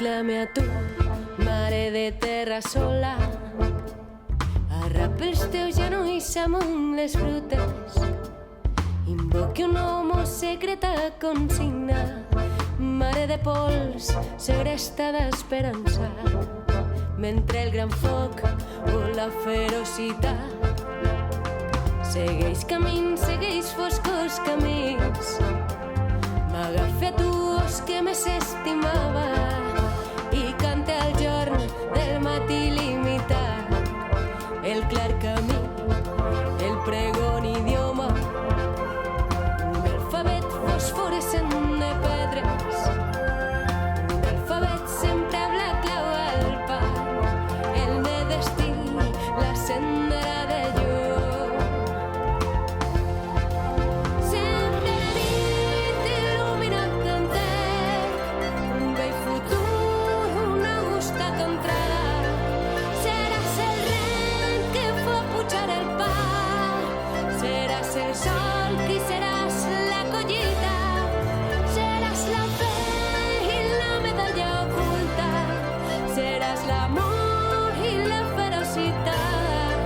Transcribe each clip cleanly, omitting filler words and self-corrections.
M'aclame a tu, mare de terra sola. Arrapa els teus genolls amunt les brutes. Invoqui un homo secreta consigna. Mare de pols, segresta d'esperança. Mentre el gran foc o la ferocitat segueix camins, segueix foscos camins. M'agafa tu, os que més estimava, i canta el jorn del matí limitat. El clar camí, el pregon idioma, un alfabet fosforescent de pedres, un alfabet sempre blanc clau al pal, el de destí, la sendera de llum. Sempre la nit il·luminat d'enter, un vell futur, una augusta contrada. Seràs el rent que fa pujar el pa, seràs el sol qui seràs la collita, seràs la fe i la medalla oculta, seràs l'amor i la ferocitat,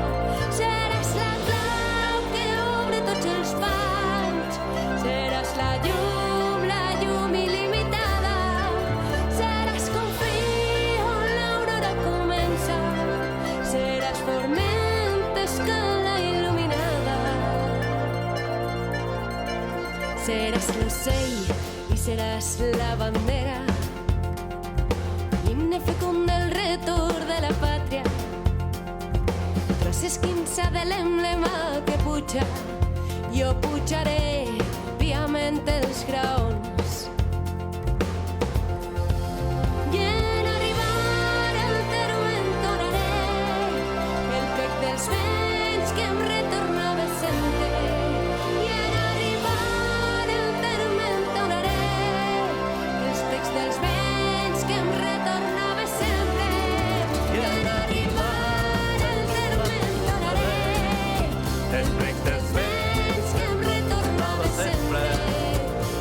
seràs la clau que obre tots els panys, seràs la llum il·limitada, seràs com fil on l'aurora comença, seràs forment, escala il·luminada. Seràs l'ocell i seràs la bandera, himne fecund del retorn de la pàtria, tros esquinça de l'emblema que puja. Jo pujaré piament els graons. I en arribar al terme entonaré el pec dels vents que em retornava sempre. I en arribar al terme entonaré els pecs dels vents que em retornava sempre. I en arribar al terme entonaré El pec dels vents que em retornava sempre.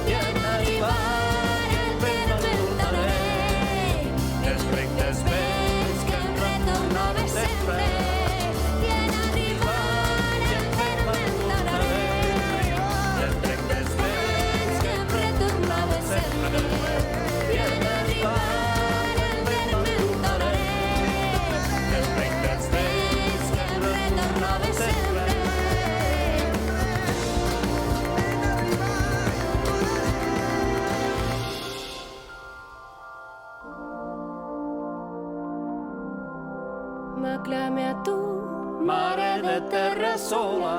I en arribar al terme entonaré Els pec dels vents que em retornava sempre. I en arribar al terme entonaré El pec dels vents que em retornava sempre. I en arribar al terme entonaré El pec dels vents que em retornava sempre. M'aclame a tu, Mare de terra sola,